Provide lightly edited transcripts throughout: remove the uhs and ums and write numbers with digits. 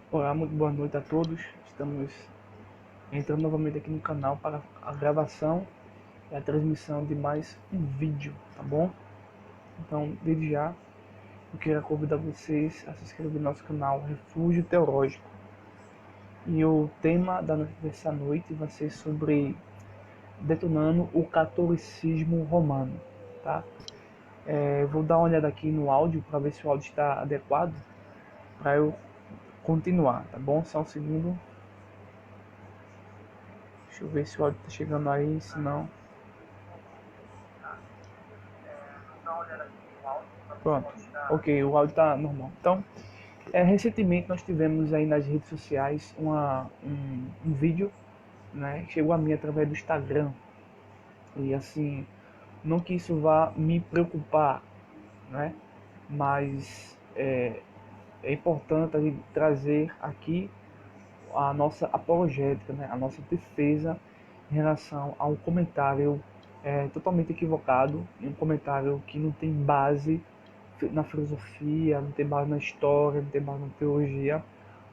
Olá, muito boa noite a todos. Estamos entrando novamente aqui no canal para a gravação e a transmissão de mais um vídeo, tá bom? Então, desde já, eu quero convidar vocês a se inscrever no nosso canal Refúgio Teológico. E o tema dessa noite vai ser sobre detonando o catolicismo romano, tá? Vou dar uma olhada aqui no áudio para ver se o áudio está adequado para eu continuar, tá bom? Só um segundo. Deixa eu ver se o áudio tá chegando aí, se não. Pronto, ok, o áudio tá normal. Então, recentemente nós tivemos aí nas redes sociais um vídeo, né? Chegou a mim através do Instagram. E assim, não que isso vá me preocupar, né? Mas é importante a gente trazer aqui a nossa apologética, né? A nossa defesa em relação a um comentário totalmente equivocado, um comentário que não tem base na filosofia, não tem base na história, não tem base na teologia,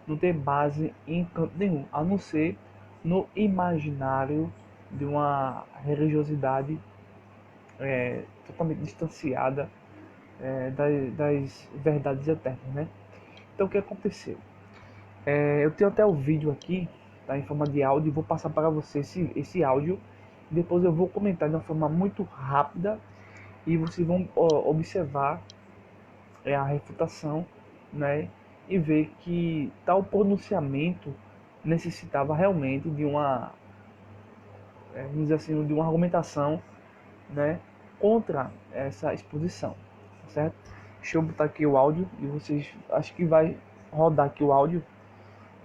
não tem base em canto nenhum, a não ser no imaginário de uma religiosidade totalmente distanciada das verdades eternas, né? Então o que aconteceu? Eu tenho até o vídeo aqui, tá, em forma de áudio, e vou passar para você esse áudio. Depois eu vou comentar de uma forma muito rápida e vocês vão observar a refutação, né, e ver que tal pronunciamento necessitava realmente de vamos dizer assim, de uma argumentação, né, contra essa exposição, tá certo? Deixa eu botar aqui o áudio e vocês, acho que vai rodar aqui o áudio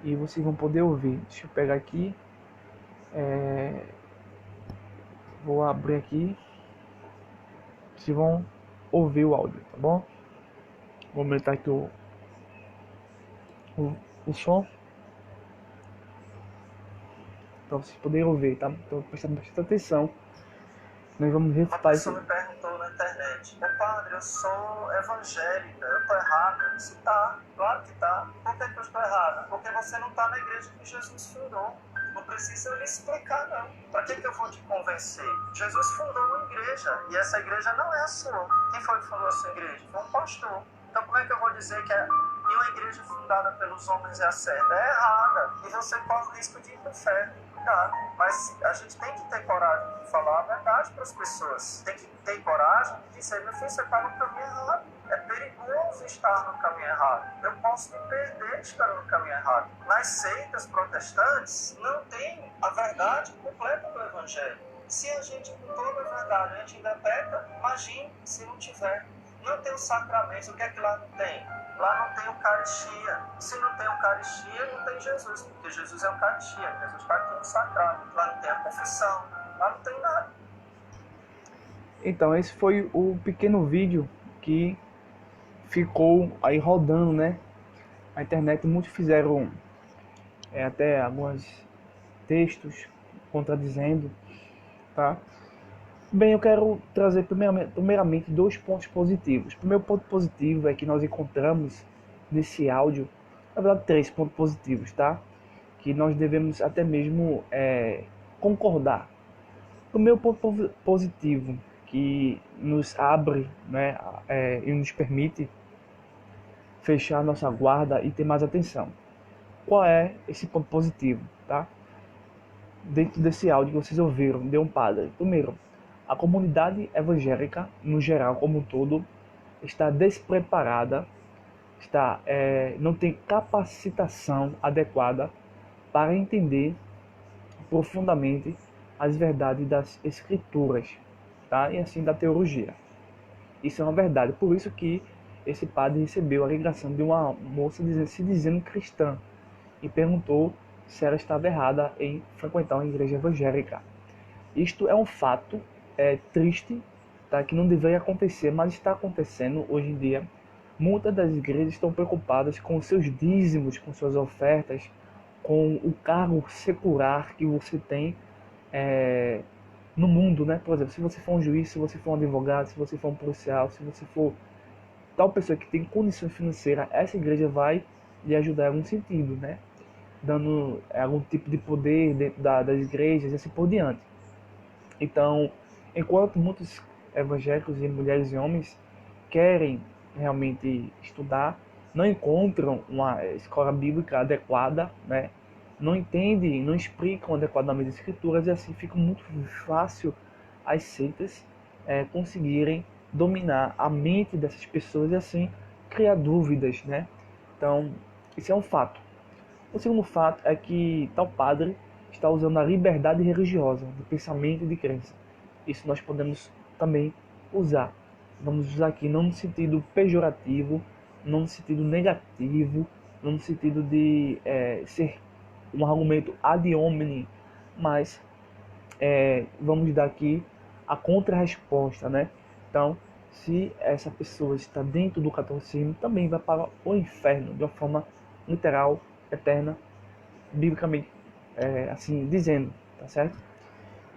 e vocês vão poder ouvir. Deixa eu pegar aqui, vou abrir aqui, vocês vão ouvir o áudio, tá bom? Vou aumentar aqui o som para vocês poderem ouvir, tá? Então prestando bastante atenção. Nós vamos refutar isso. Uma pessoa me perguntou na internet: Ô padre, eu sou evangélica, eu tô errada? Se tá, claro que tá. Por que eu estou errada? Porque você não tá na igreja que Jesus fundou. Não precisa eu lhe explicar, não. Para que eu vou te convencer? Jesus fundou uma igreja e essa igreja não é a sua. Quem foi que fundou a sua igreja? Foi um pastor. Então como é que eu vou dizer que uma igreja fundada pelos homens é a certa? É errada. E você corre o risco de ir pro inferno. Tá, mas a gente tem que ter coragem de falar a verdade para as pessoas. Tem que ter coragem de dizer: meu filho, você está no caminho errado. É perigoso estar no caminho errado. Eu posso me perder estando no caminho errado. Nas seitas protestantes não tem a verdade completa do evangelho. Se a gente, com toda a verdade, a gente ainda peca, imagine se não tiver. Não tem os sacramentos. O que é que lá não tem? Lá não tem Eucaristia. Se não tem Eucaristia, não tem Jesus, porque Jesus é Eucaristia. Jesus está aqui no sagrado. Lá não tem a confissão. Lá não tem nada. Então, esse foi o pequeno vídeo que ficou aí rodando, né? A internet, muitos fizeram até alguns textos contradizendo, tá? Bem, eu quero trazer primeiramente dois pontos positivos. O primeiro ponto positivo é que nós encontramos nesse áudio, na verdade, três pontos positivos, tá? Que nós devemos até mesmo concordar. O primeiro ponto positivo que nos abre, né, e nos permite fechar nossa guarda e ter mais atenção. Qual é esse ponto positivo, tá? Dentro desse áudio que vocês ouviram de um padre. Primeiro, a comunidade evangélica, no geral, como um todo, está despreparada, não tem capacitação adequada para entender profundamente as verdades das escrituras, tá? E assim da teologia. Isso é uma verdade. Por isso que esse padre recebeu a ligação de uma moça se dizendo cristã e perguntou se ela estava errada em frequentar uma igreja evangélica. Isto é um fato triste, tá? Que não deveria acontecer, mas está acontecendo hoje em dia. Muitas das igrejas estão preocupadas com seus dízimos, com suas ofertas, com o cargo secular que você tem no mundo, né? Por exemplo, se você for um juiz, se você for um advogado, se você for um policial, se você for tal pessoa que tem condição financeira, essa igreja vai lhe ajudar em algum sentido, né? Dando algum tipo de poder dentro das igrejas e assim por diante. Então, enquanto muitos evangélicos e mulheres e homens querem realmente estudar, não encontram uma escola bíblica adequada, né? Não entendem, não explicam adequadamente as escrituras e assim fica muito fácil as seitas conseguirem dominar a mente dessas pessoas e assim criar dúvidas, né? Então, isso é um fato. O segundo fato é que tal padre está usando a liberdade religiosa de pensamento e de crença. Isso nós podemos também usar. Vamos usar aqui não no sentido pejorativo, não no sentido negativo, não no sentido de ser um argumento ad hominem, mas vamos dar aqui a contra-resposta, né? Então, se essa pessoa está dentro do catolicismo, também vai para o inferno, de uma forma literal, eterna, biblicamente, assim dizendo, tá certo?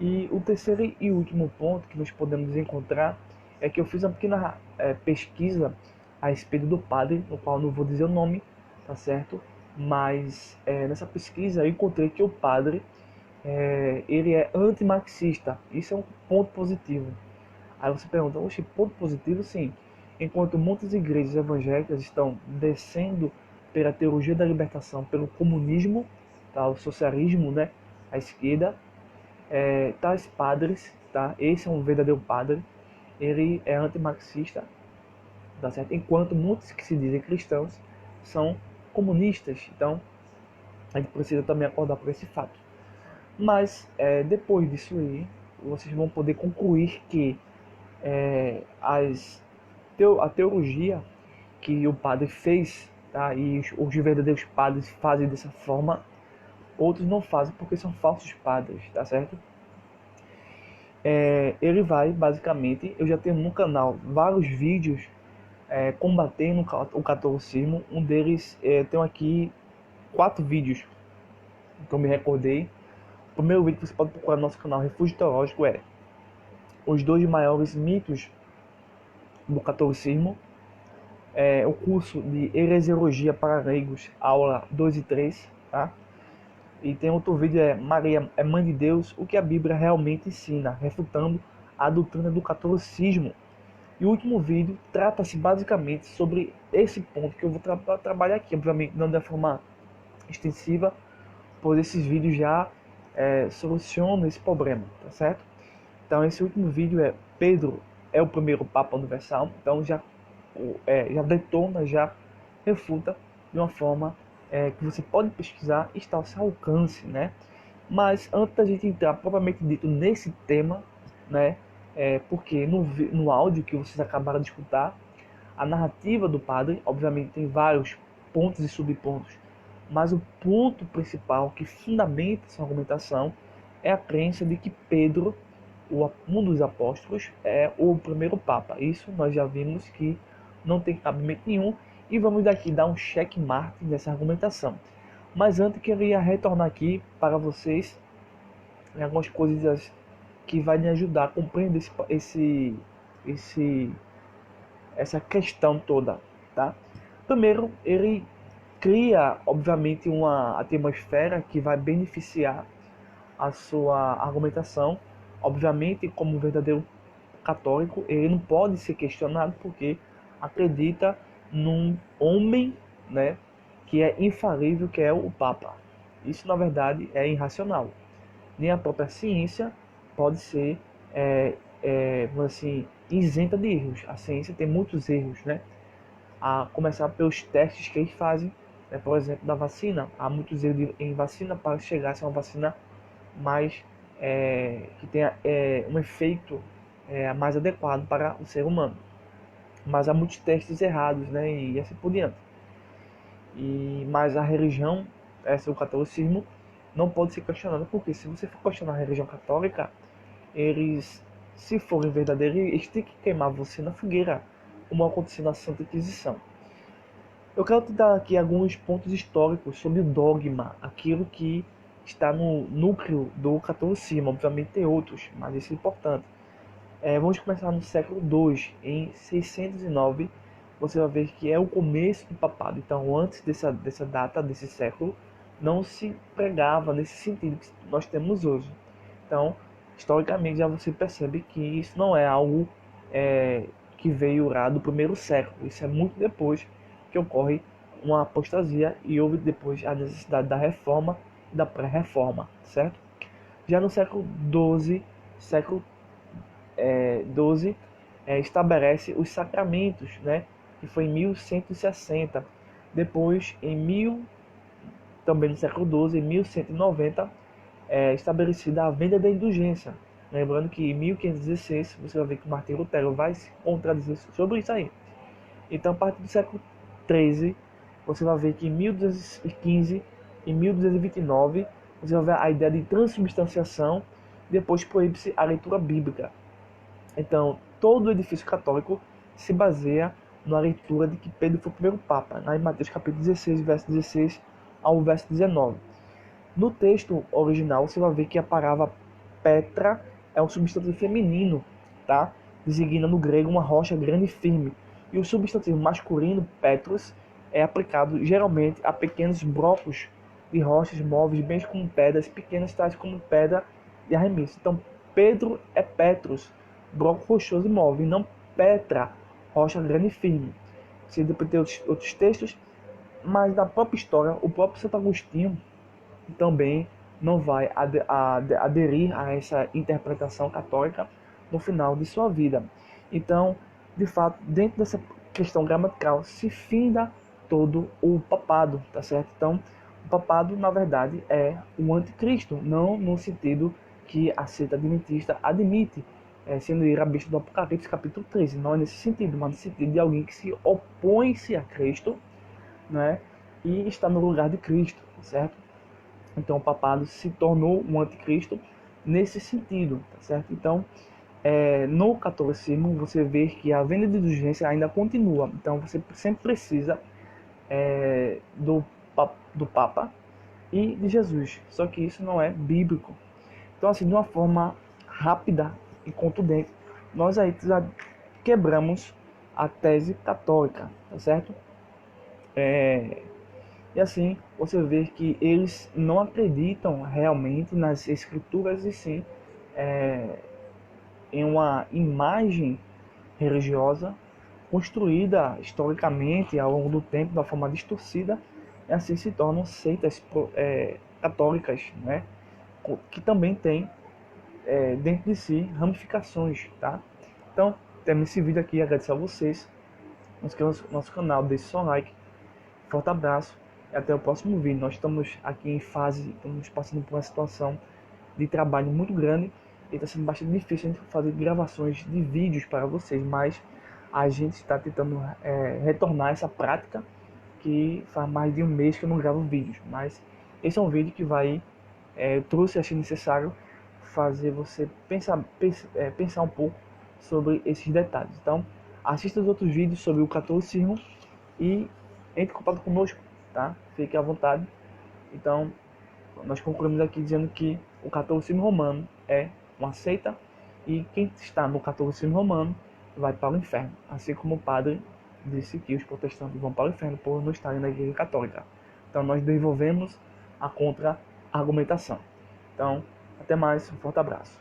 E o terceiro e último ponto que nós podemos encontrar é que eu fiz uma pequena pesquisa a respeito do padre, no qual não vou dizer o nome, tá certo? Mas nessa pesquisa eu encontrei que o padre ele é antimarxista. Isso é um ponto positivo. Aí você pergunta, oxe, ponto positivo? Sim. Enquanto muitas igrejas evangélicas estão descendo pela teologia da libertação, pelo comunismo, tá? O socialismo, né? A esquerda, tais padres, tá? Esse é um verdadeiro padre, ele é antimarxista, tá certo? Enquanto muitos que se dizem cristãos são comunistas. Então, a gente precisa também acordar por esse fato. Mas, depois disso aí, vocês vão poder concluir que a teologia que o padre fez, tá? E os verdadeiros padres fazem dessa forma, outros não fazem porque são falsos padres, tá certo? Ele vai, basicamente, eu já tenho no canal vários vídeos combatendo o catolicismo. Um deles, tenho aqui 4 vídeos que eu me recordei. O primeiro vídeo que você pode procurar no nosso canal Refúgio Teológico é os 2 maiores mitos do catolicismo, o curso de Heresiologia para Leigos, aula 2 e 3, tá? E tem outro vídeo, Maria é Mãe de Deus, o que a Bíblia realmente ensina, refutando a doutrina do catolicismo. E o último vídeo trata-se basicamente sobre esse ponto que eu vou trabalhar aqui, obviamente não de forma extensiva, pois esses vídeos já solucionam esse problema, tá certo? Então esse último vídeo Pedro é o primeiro Papa Universal, então já detona, já refuta de uma forma que você pode pesquisar e está ao seu alcance, né? Mas antes da gente entrar propriamente dito nesse tema, né? Porque no áudio que vocês acabaram de escutar, a narrativa do padre, obviamente tem vários pontos e subpontos, mas o ponto principal que fundamenta sua argumentação é a crença de que Pedro, um dos apóstolos, é o primeiro Papa. Isso nós já vimos que não tem cabimento nenhum e vamos daqui dar um checkmate nessa argumentação. Mas antes queria retornar aqui para vocês algumas coisas que vai me ajudar a compreender essa questão toda, tá? Primeiro, ele cria, obviamente, uma atmosfera que vai beneficiar a sua argumentação. Obviamente, como verdadeiro católico, ele não pode ser questionado porque acredita num homem, né, que é infalível, que é o Papa. Isso, na verdade, é irracional. Nem a própria ciência pode ser, vamos assim, isenta de erros. A ciência tem muitos erros, né? A começar pelos testes que eles fazem, né? Por exemplo, da vacina. Há muitos erros em vacina para chegar a ser uma vacina mais que tenha um efeito mais adequado para o ser humano. Mas há muitos testes errados, né? E assim por diante. Mas a religião, o catolicismo, não pode ser questionada, porque se você for questionar a religião católica, eles, se forem verdadeiros, eles têm que queimar você na fogueira, como aconteceu na Santa Inquisição. Eu quero te dar aqui alguns pontos históricos sobre o dogma, aquilo que está no núcleo do catolicismo. Obviamente tem outros, mas isso é importante. Vamos começar no século II. Em 609, você vai ver que é o começo do papado. Então, antes dessa data, desse século, não se pregava nesse sentido que nós temos hoje. Então, historicamente, já você percebe que isso não é algo que veio lá do primeiro século. Isso é muito depois que ocorre uma apostasia e houve depois a necessidade da reforma e da pré-reforma, certo? Já no século XII, estabelece os sacramentos, né? Que foi em 1160. Depois, também no século XII, em 1190, estabelecida a venda da indulgência. Lembrando que em 1516, você vai ver que Martinho Lutero vai se contradizer sobre isso aí. Então, a partir do século XIII, você vai ver que em 1215 e 1229, você vai ver a ideia de transubstanciação, depois proíbe-se a leitura bíblica. Então, todo o edifício católico se baseia na leitura de que Pedro foi o primeiro Papa, em Mateus capítulo 16, verso 16 ao verso 19. No texto original, você vai ver que a palavra Petra é um substantivo feminino, tá? Designa no grego uma rocha grande e firme. E o substantivo masculino, Petrus, é aplicado geralmente a pequenos blocos de rochas móveis, bem como pedras pequenas, tais como pedra de arremesso. Então, Pedro é Petrus, bloco rochoso e móvel, e não Petra, rocha grande e firme. Você depois tem outros textos, mas na própria história, o próprio Santo Agostinho também não vai aderir a essa interpretação católica no final de sua vida. Então, de fato, dentro dessa questão gramatical se finda todo o papado, tá certo? Então, o papado, na verdade, é o anticristo, não no sentido que a seita adventista admite, sendo ele a besta do Apocalipse, capítulo 13. Não é nesse sentido, mas no sentido de alguém que se opõe-se a Cristo, né? E está no lugar de Cristo, certo? Então o papado se tornou um anticristo nesse sentido, tá certo? Então, no catolicismo você vê que a venda de indulgência ainda continua. Então você sempre precisa do Papa e de Jesus. Só que isso não é bíblico. Então, assim, de uma forma rápida e contundente, nós aí já quebramos a tese católica, tá certo? E assim, você vê que eles não acreditam realmente nas escrituras e sim em uma imagem religiosa construída historicamente ao longo do tempo de uma forma distorcida, e assim se tornam seitas católicas, né? Que também tem dentro de si ramificações, tá? Então, temos esse vídeo aqui, agradecer a vocês, não esqueça nosso canal, deixe seu like, forte abraço e até o próximo vídeo. Nós estamos aqui estamos passando por uma situação de trabalho muito grande e está sendo bastante difícil a gente fazer gravações de vídeos para vocês, mas a gente está tentando retornar essa prática que faz mais de um mês que eu não gravo vídeos, mas esse é um vídeo que eu trouxe, achei necessário fazer você pensar um pouco sobre esses detalhes. Então, assista os outros vídeos sobre o catolicismo e entre em contato conosco, tá? Fique à vontade. Então, nós concluímos aqui dizendo que o catolicismo romano é uma seita e quem está no catolicismo romano vai para o inferno, assim como o padre disse que os protestantes vão para o inferno por não estarem na igreja católica. Então, nós desenvolvemos a contra-argumentação. Então, até mais, um forte abraço.